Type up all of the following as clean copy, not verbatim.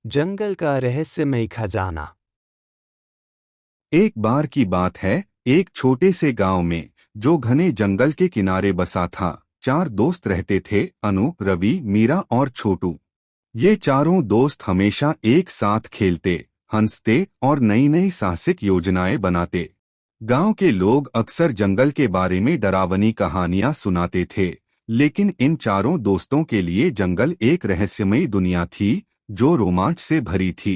जंगल का रहस्यमय खजाना। एक बार की बात है, एक छोटे से गांव में, जो घने जंगल के किनारे बसा था, चार दोस्त रहते थे। अनु, रवि, मीरा और छोटू। ये चारों दोस्त हमेशा एक साथ खेलते, हंसते और नई नई साहसिक योजनाएं बनाते। गांव के लोग अक्सर जंगल के बारे में डरावनी कहानियां सुनाते थे, लेकिन इन चारों दोस्तों के लिए जंगल एक रहस्यमयी दुनिया थी, जो रोमांच से भरी थी।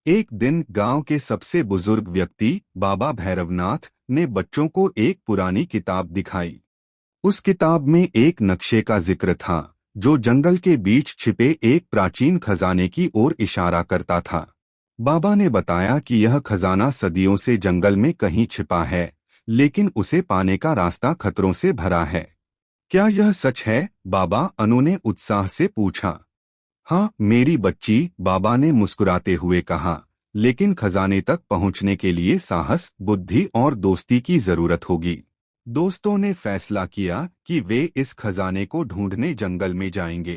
एक दिन गांव के सबसे बुजुर्ग व्यक्ति बाबा भैरवनाथ ने बच्चों को एक पुरानी किताब दिखाई। उस किताब में एक नक्शे का जिक्र था, जो जंगल के बीच छिपे एक प्राचीन खजाने की ओर इशारा करता था। बाबा ने बताया कि यह खजाना सदियों से जंगल में कहीं छिपा है, लेकिन उसे पाने का रास्ता खतरों से भरा है। क्या यह सच है, बाबा? अनु ने उत्साह से पूछा। हाँ मेरी बच्ची, बाबा ने मुस्कुराते हुए कहा, लेकिन खजाने तक पहुंचने के लिए साहस, बुद्धि और दोस्ती की जरूरत होगी। दोस्तों ने फैसला किया कि वे इस खजाने को ढूंढने जंगल में जाएंगे।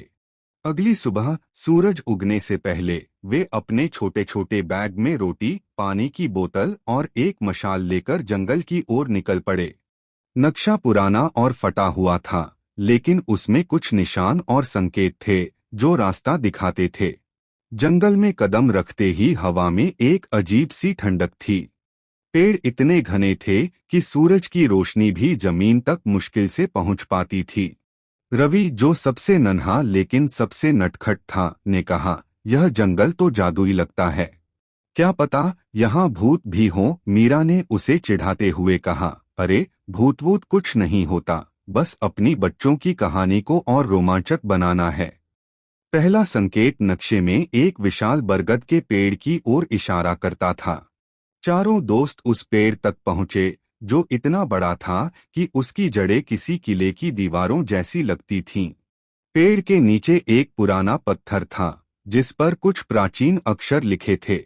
अगली सुबह सूरज उगने से पहले वे अपने छोटे छोटे बैग में रोटी, पानी की बोतल और एक मशाल लेकर जंगल की ओर निकल पड़े। नक्शा पुराना और फटा हुआ था, लेकिन उसमें कुछ निशान और संकेत थे जो रास्ता दिखाते थे। जंगल में कदम रखते ही हवा में एक अजीब सी ठंडक थी। पेड़ इतने घने थे कि सूरज की रोशनी भी जमीन तक मुश्किल से पहुंच पाती थी। रवि, जो सबसे नन्हा लेकिन सबसे नटखट था, ने कहा, यह जंगल तो जादुई लगता है। क्या पता यहाँ भूत भी हों? मीरा ने उसे चिढ़ाते हुए कहा। अरे, भूत वूत कुछ नहीं होता, बस अपनी बच्चों की कहानी को और रोमांचक बनाना है। पहला संकेत नक्शे में एक विशाल बरगद के पेड़ की ओर इशारा करता था। चारों दोस्त उस पेड़ तक पहुंचे, जो इतना बड़ा था कि उसकी जड़ें किसी किले की दीवारों जैसी लगती थीं। पेड़ के नीचे एक पुराना पत्थर था, जिस पर कुछ प्राचीन अक्षर लिखे थे।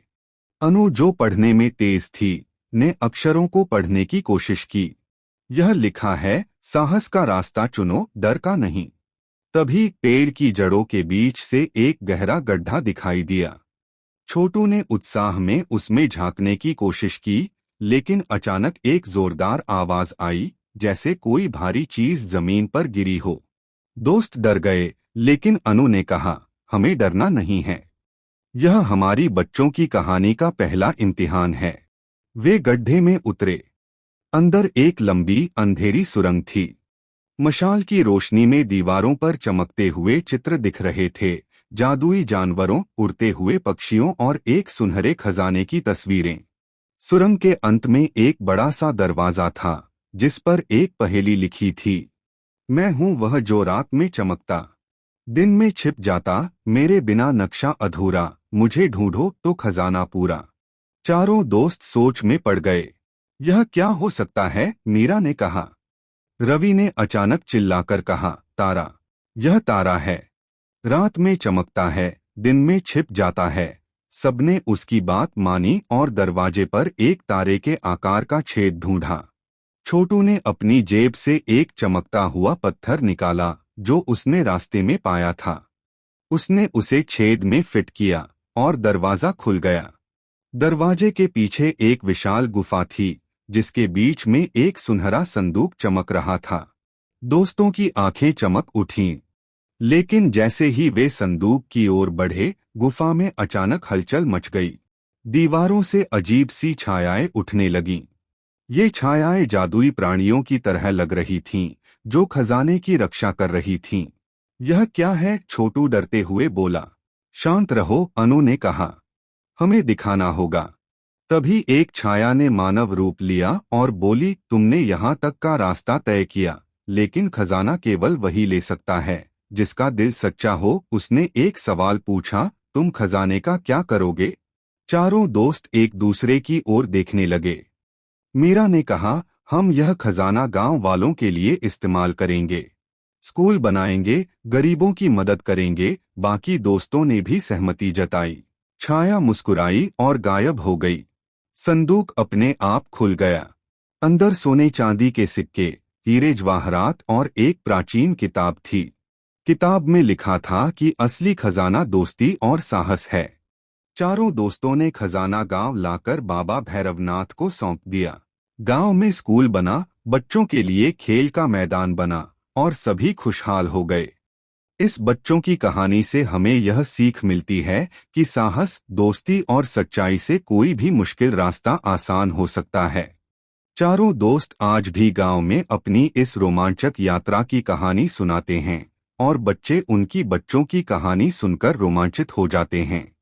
अनु, जो पढ़ने में तेज थी, ने अक्षरों को पढ़ने की कोशिश की। यह लिखा है, साहस का रास्ता चुनो, डर का नहीं। तभी पेड़ की जड़ों के बीच से एक गहरा गड्ढा दिखाई दिया। छोटू ने उत्साह में उसमें झांकने की कोशिश की, लेकिन अचानक एक जोरदार आवाज आई, जैसे कोई भारी चीज जमीन पर गिरी हो। दोस्त डर गए, लेकिन अनु ने कहा, हमें डरना नहीं है। यह हमारी बच्चों की कहानी का पहला इम्तिहान है। वे गड्ढे में उतरे। अंदर एक लंबी अंधेरी सुरंग थी। मशाल की रोशनी में दीवारों पर चमकते हुए चित्र दिख रहे थे, जादुई जानवरों, उड़ते हुए पक्षियों और एक सुनहरे खजाने की तस्वीरें। सुरंग के अंत में एक बड़ा सा दरवाजा था, जिस पर एक पहेली लिखी थी। मैं हूँ वह जो रात में चमकता, दिन में छिप जाता, मेरे बिना नक्शा अधूरा, मुझे ढूंढो तो खजाना पूरा। चारों दोस्त सोच में पड़ गए। यह क्या हो सकता है? मीरा ने कहा। रवि ने अचानक चिल्लाकर कहा, तारा! यह तारा है। रात में चमकता है, दिन में छिप जाता है। सबने उसकी बात मानी और दरवाजे पर एक तारे के आकार का छेद ढूंढा। छोटू ने अपनी जेब से एक चमकता हुआ पत्थर निकाला, जो उसने रास्ते में पाया था। उसने उसे छेद में फिट किया और दरवाजा खुल गया। दरवाजे के पीछे एक विशाल गुफा थी, जिसके बीच में एक सुनहरा संदूक चमक रहा था। दोस्तों की आंखें चमक उठीं, लेकिन जैसे ही वे संदूक की ओर बढ़े, गुफा में अचानक हलचल मच गई। दीवारों से अजीब सी छायाएं उठने लगीं। ये छायाएं जादुई प्राणियों की तरह लग रही थीं, जो खजाने की रक्षा कर रही थीं। यह क्या है? छोटू डरते हुए बोला। शांत रहो, अनु ने कहा, हमें दिखाना होगा। तभी एक छाया ने मानव रूप लिया और बोली, तुमने यहाँ तक का रास्ता तय किया, लेकिन खजाना केवल वही ले सकता है जिसका दिल सच्चा हो। उसने एक सवाल पूछा, तुम खजाने का क्या करोगे? चारों दोस्त एक दूसरे की ओर देखने लगे। मीरा ने कहा, हम यह खजाना गांव वालों के लिए इस्तेमाल करेंगे, स्कूल बनाएंगे, गरीबों की मदद करेंगे। बाकी दोस्तों ने भी सहमति जताई। छाया मुस्कुराई और गायब हो गई। संदूक अपने आप खुल गया। अंदर सोने चांदी के सिक्के, हीरे जवाहरात और एक प्राचीन किताब थी। किताब में लिखा था कि असली खजाना दोस्ती और साहस है। चारों दोस्तों ने खजाना गांव लाकर बाबा भैरवनाथ को सौंप दिया। गांव में स्कूल बना, बच्चों के लिए खेल का मैदान बना और सभी खुशहाल हो गए। इस बच्चों की कहानी से हमें यह सीख मिलती है कि साहस, दोस्ती और सच्चाई से कोई भी मुश्किल रास्ता आसान हो सकता है। चारों दोस्त आज भी गांव में अपनी इस रोमांचक यात्रा की कहानी सुनाते हैं और बच्चे उनकी बच्चों की कहानी सुनकर रोमांचित हो जाते हैं।